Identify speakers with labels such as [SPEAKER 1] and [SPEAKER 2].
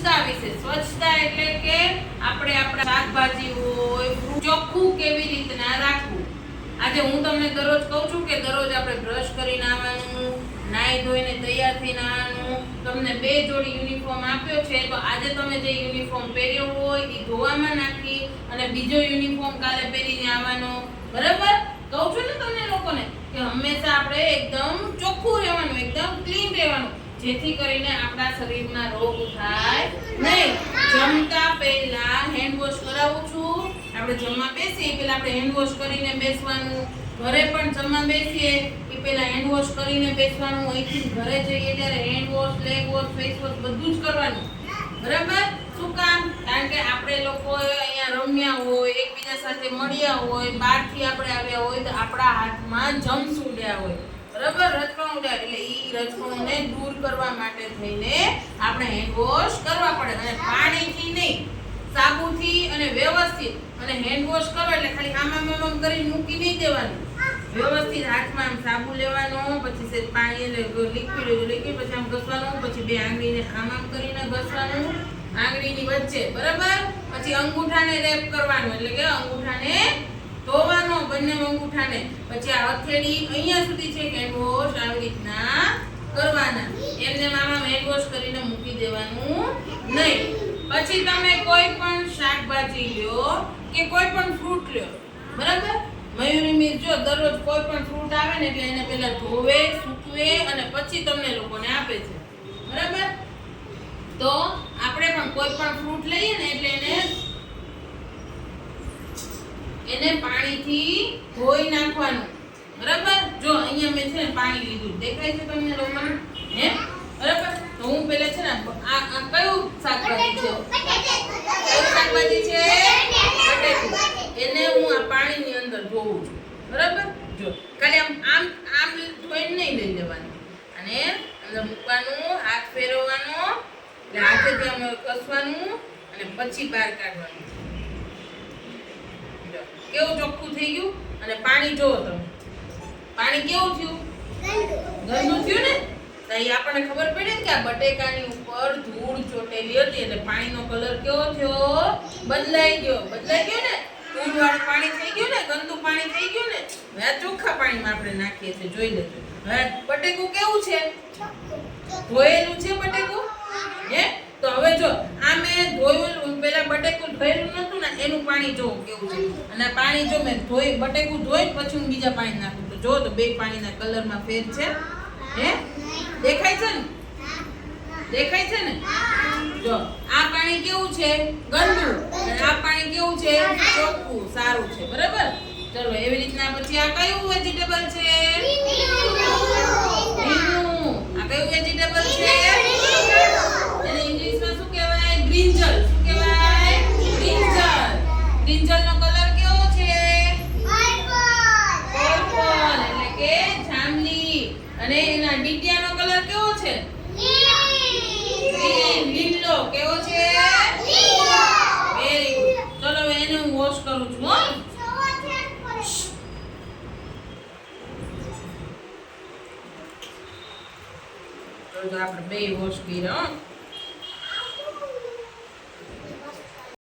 [SPEAKER 1] સ્વચ્છતા વિશે. સ્વચ્છતા એટલે કે આપણે આપણા શાકભાજી હોય ચોખ્ખું કેવી રીતના રાખવું. આજે હું તમને દરરોજ કહું છું કે દરરોજ આપણે બ્રશ કરીને આવવાનું, નાઈ ધોઈને તૈયાર થઈને આવવાનું. તમને 2 જોડી યુનિફોર્મ આપ્યો છે તો આજે તમે જે યુનિફોર્મ પહેર્યો હોય એ ધોવામાં નાખી અને બીજો યુનિફોર્મ કાલે પહેરીને આવવાનો. બરાબર? કહું છું ને તમને લોકોને કે હંમેશા આપણે એકદમ ચોખ્ખું રહેવાનું, એકદમ ક્લીન રહેવાનું, જેથી કરીને આપણા શરીરમાં રોગ થાય નહીં. જમતા પહેલા હેન્ડ વોશ કરાવું છું. આપણે જમવા બેસીએ પહેલા આપણે હેન્ડ વોશ કરીને બેસવાનું. ઘરે પણ જમવા બેસીએ એ પહેલા હેન્ડ વોશ કરીને બેસવાનું. અહીંથી ઘરે જઈએ ત્યારે hand wash, leg wash, face wash બધું જ કરવાનું. બરાબર? શું કામ? કારણ કે આપણે લોકો અહીંયા રમ્યા હોય, એકબીજા સાથે મળ્યા હોય, બહારથી આપણે આવ્યા હોય તો આપણા હાથમાં જમ્સ ઉડ્યા હોય. બરાબર? રજકણો ઉડ્યા એટલે એ રજકણોને દૂર કરવા માટે થઈને આપણે હેન્ડ વોશ કરવા પડે. અને પાણીથી નહીં, સાબુથી અને વ્યવસ્થિત. અને હેન્ડ વોશ કરો એટલે ખાલી આમ કરી મૂકી નહીં દેવાનું. વ્યવસ્થિત હાથમાં આમ સાબુ લેવાનો, પછી સેજ પાણી એટલે લિક્વિડ પછી આમ ઘસવાનું, પછી 2 આંગળીને આમ કરીને ઘસવાનું આંગળીની વચ્ચે. બરાબર? પછી અંગૂઠાને રેપ કરવાનું એટલે કે અંગૂઠાને ધોવાનો, બંને અંગૂઠાને. પછી આ હથેળી અહીંયા સુધી છે હેન્ડ વોશ આવી રીતના કરવાના. એમને આમ હેન્ડ વોશ કરીને મૂકી દેવાનું નહીં. પછી તમે કોઈ પણ શાકભાજી લ્યો કે કોઈ પણ ફ્રૂટ લ્યો. બરાબર? મયુરી મિસ જો દરરોજ કોઈ પણ ફ્રૂટ આવે ને એટલે એને પહેલા ધોવે, સૂકવે અને પછી તમને લોકોને આપે છે. બરાબર? તો આપણે પણ કોઈ પણ ફ્રૂટ લઈએ ને એટલે એને પાણીથી ધોઈ નાખવાનું. બરાબર? જો અહીંયા મેં છે ને પાણી લીધું, દેખાય છે તમને લોકોને? હે? બરાબર? તો હું પહેલા છે ને આ કયું શાકભાજી છે? કયું શાકભાજી છે? બટેકું. એને હું આ પાણીની અંદર ધોઉં છું. બરાબર? જો ખાલી આમ ધોઈને નહીં લઈ લેવાનું. અને અંદર મૂકવાનું, હાથ ફેરવવાનો, એટલે હાથેથી આમ કસવાનું અને પછી બહાર કાઢવાનું. જો કેવું ચોખ્ખું થઈ ગયું. અને પાણી જોવો તમે, પાણી કેવું થયું? ગંદુ થયું ને? તો એ આપણને ખબર પડે ને કે આ બટેકાની ઉપર ધૂળ ચોટેલી હતી એટલે પાણીનો કલર કેવો થયો? બદલાઈ ગયો. બદલાઈ ગયો ને? ધૂળવાળું પાણી થઈ ગયું ને, ગંદુ પાણી થઈ ગયું ને. હવે આ ચોખ્ખા પાણીમાં આપણે નાખીએ છીએ, જોઈ લેજો. હવે બટેકું કેવું છે? ધોયેલું છે બટેકું. હે? તો હવે જો આ મેં ધોયેલું, પેલા બટેકું ધોયેલું નતું ને એનું પાણી જો કેવું છે. અને પાણી જો મેં બટેકું ધોઈ પછી હું બીજા પાણી નાખું તો જો તો 2 પાણીના કલરમાં ફેર છે. હે? દેખાય છે ને? દેખાય છે ને? જો આ પાણી કેવું છે? ગંદુ. અને આ પાણી કેવું છે? ચોખ્ખું, સારું છે. બરાબર? ચલો એવી રીતના પછી આ કયું વેજીટેબલ છે? લીલું. આ કયું વેજીટેબલ છે? એને ઇંગ્લિશમાં શું કહેવાય? બ્રિંજલ. શું કહેવાય? બ્રિંજલ. બ્રિંજલનો કલર કેવો છે? પર્પલ એટલે કે જાંબલી. અને એના ડીટિયાનો કલર કેવો છે? ગ્રીન. લીલો. કેવો છે? Very good. ચલો હવે એને હું વોશ કરું છું. હો તો આપણે 2 વોશ કર્યા.